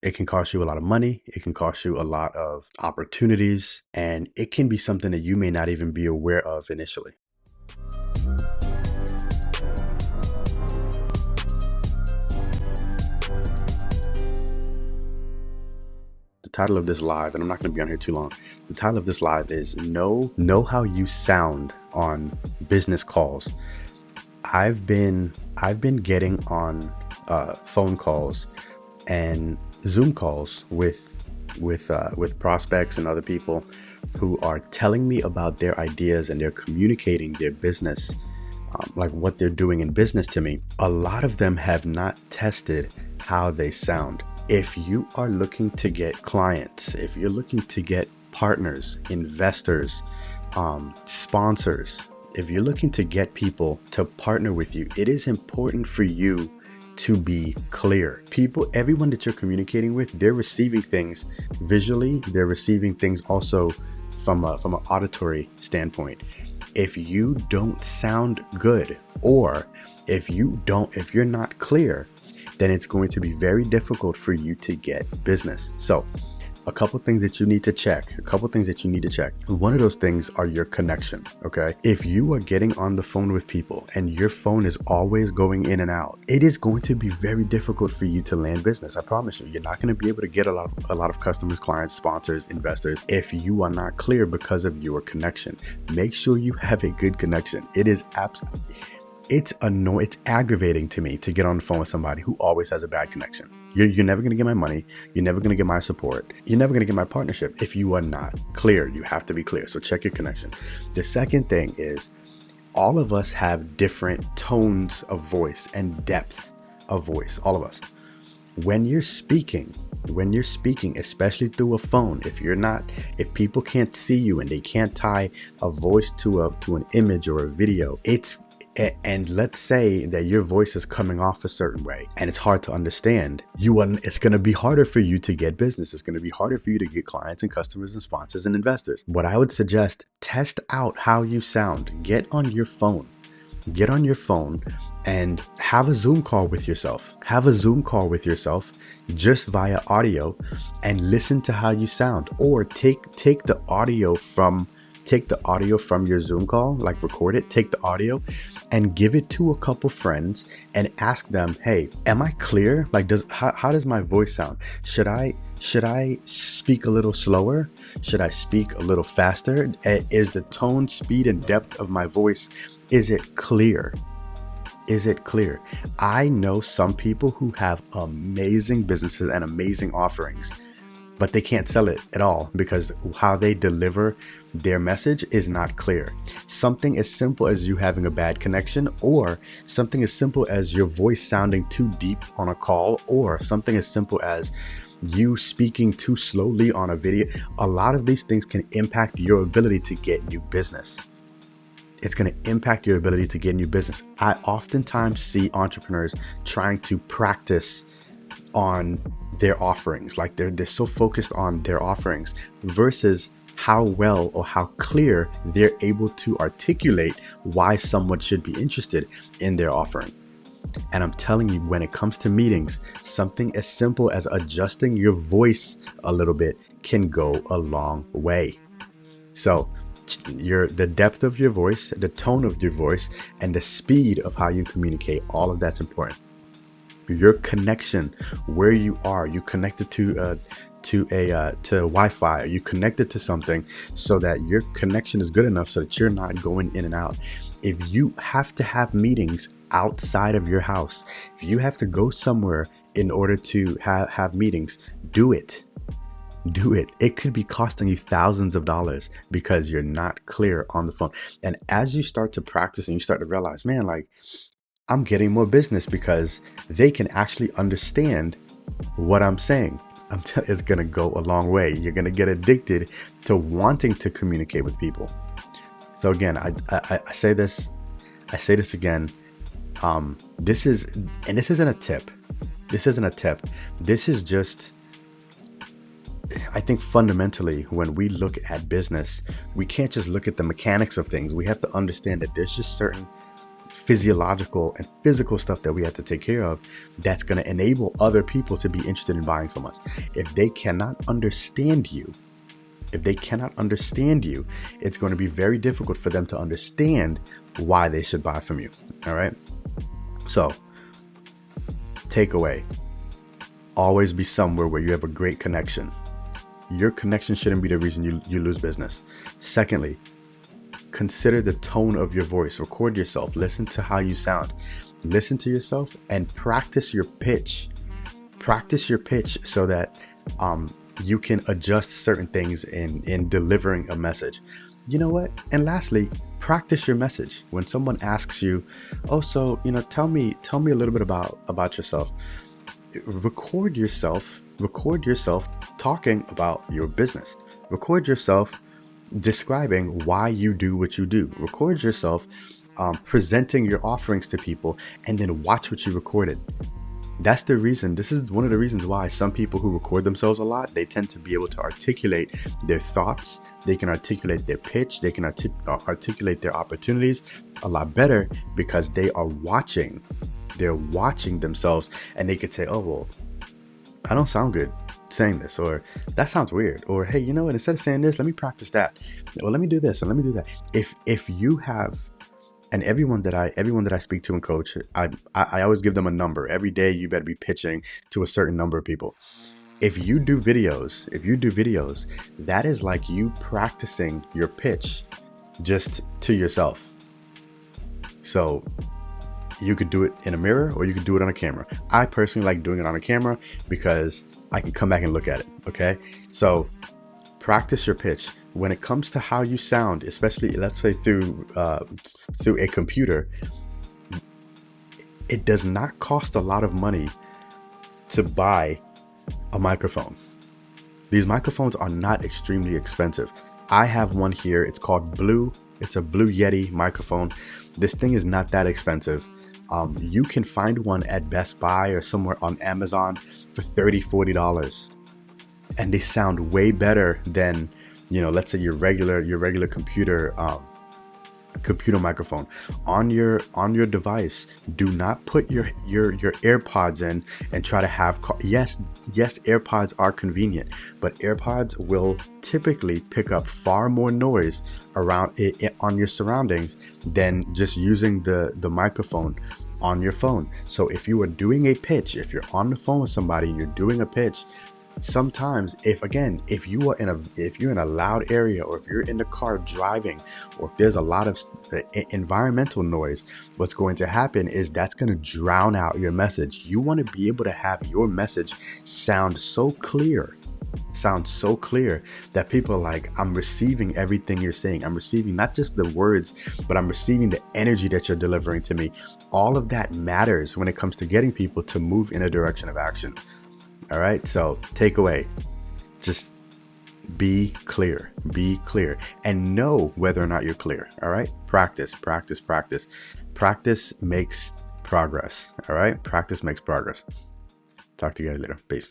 It can cost you a lot of money. It can cost you a lot of opportunities, and it can be something that you may not even be aware of initially. The title of this live, and I'm not going to be on here too long. The title of this live is know how you sound on business calls. I've been getting on phone calls and Zoom calls with prospects and other people who are telling me about their ideas, and they're communicating their business, like what they're doing in business to me. A lot of them have not tested how they sound. If you are looking to get clients, if you're looking to get partners, investors, sponsors, if you're looking to get people to partner with you, it is important for you to be clear. Everyone that you're communicating with, they're receiving things visually, they're receiving things also from an auditory standpoint. If you don't sound good, or if you're not clear, then it's going to be very difficult for you to get business. So a couple things that you need to check. One of those things are your connection, okay? If you are getting on the phone with people and your phone is always going in and out, it is going to be very difficult for you to land business. I promise you, you're not going to be able to get a lot of customers, clients, sponsors, investors if you are not clear because of your connection. Make sure you have a good connection. It's aggravating to me to get on the phone with somebody who always has a bad connection. You're never going to get my money. You're never going to get my support. You're never going to get my partnership if you are not clear. You have to be clear. So check your connection. The second thing is, all of us have different tones of voice and depth of voice. All of us. When you're speaking, especially through a phone, if people can't see you and they can't tie a voice to an image or a video, and let's say that your voice is coming off a certain way and it's hard to understand, it's going to be harder for you to get business. It's going to be harder for you to get clients and customers and sponsors and investors. What I would suggest, test out how you sound. Get on your phone and have a Zoom call with yourself. Just via audio and listen to how you sound, or take the audio from your Zoom call, like record it, take the audio and give it to a couple friends and ask them, hey, am I clear? Like, how does my voice sound? Should I speak a little slower? Should I speak a little faster? Is the tone, speed, and depth of my voice, is it clear? I know some people who have amazing businesses and amazing offerings, but they can't sell it at all because how they deliver their message is not clear. Something as simple as you having a bad connection, or something as simple as your voice sounding too deep on a call, or something as simple as you speaking too slowly on a video. A lot of these things can impact your ability to get new business. It's going to impact your ability to get new business. I oftentimes see entrepreneurs trying to practice on their offerings, like they're so focused on their offerings versus how well or how clear they're able to articulate why someone should be interested in their offering. And I'm telling you, when it comes to meetings, something as simple as adjusting your voice a little bit can go a long way. So the depth of your voice, the tone of your voice, and the speed of how you communicate, all of that's important. Your connection, where you are, you connected to Wi-Fi, are you connected to something so that your connection is good enough so that you're not going in and out. If you have to have meetings outside of your house, if you have to go somewhere in order to have meetings, do it. It could be costing you thousands of dollars because you're not clear on the phone. And as you start to practice and you start to realize, man, like, I'm getting more business because they can actually understand what I'm saying. It's going to go a long way. You're going to get addicted to wanting to communicate with people. So again, I say this again. This isn't a tip. This is just, I think fundamentally, when we look at business, we can't just look at the mechanics of things. We have to understand that there's just certain physiological and physical stuff that we have to take care of that's going to enable other people to be interested in buying from us. If they cannot understand you, it's going to be very difficult for them to understand why they should buy from you. All right. So, takeaway: always be somewhere where you have a great connection. Your connection shouldn't be the reason you lose business. Secondly, consider the tone of your voice. Record yourself. Listen to how you sound. Listen to yourself and practice your pitch. Practice your pitch so that you can adjust certain things in delivering a message. You know what? And lastly, practice your message. When someone asks you, "Oh, so tell me a little bit about yourself," record yourself talking about your business. Record yourself describing why you do what you do. Record yourself presenting your offerings to people, and then watch what you recorded. That's the reason. This is one of the reasons why some people who record themselves a lot, they tend to be able to articulate their thoughts. They can articulate their pitch. They can articulate their opportunities a lot better because they are watching. They're watching themselves, and they could say, "Oh, well, I don't sound good saying this," or "That sounds weird," or "Hey, you know what? Instead of saying this, let me practice that," or "Let me do this and let me do that." If you have, and everyone that I speak to and coach, I always give them a number. Every day you better be pitching to a certain number of people. If you do videos, that is like you practicing your pitch just to yourself. So you could do it in a mirror or you could do it on a camera. I personally like doing it on a camera because I can come back and look at it. Okay. So practice your pitch. When it comes to how you sound, especially let's say through a computer, it does not cost a lot of money to buy a microphone. These microphones are not extremely expensive. I have one here. It's called Blue. It's a Blue Yeti microphone. This thing is not that expensive. You can find one at Best Buy or somewhere on Amazon for $30, $40. And they sound way better than, let's say your regular computer microphone on your device. Do not put your AirPods in and try to have yes, AirPods are convenient, but AirPods will typically pick up far more noise around it on your surroundings than just using the microphone on your phone. So if you are doing a pitch, if you're on the phone with somebody and you're doing a pitch, sometimes if you're in a loud area, or if you're in the car driving, or if there's a lot of environmental noise, what's going to happen is that's going to drown out your message. You want to be able to have your message sound so clear that people are like, "I'm receiving everything you're saying. I'm receiving not just the words, but I'm receiving the energy that you're delivering to me." All of that matters when it comes to getting people to move in a direction of action. All right. So takeaway, just be clear, and know whether or not you're clear. All right. Practice. Practice makes progress. All right. Practice makes progress. Talk to you guys later. Peace.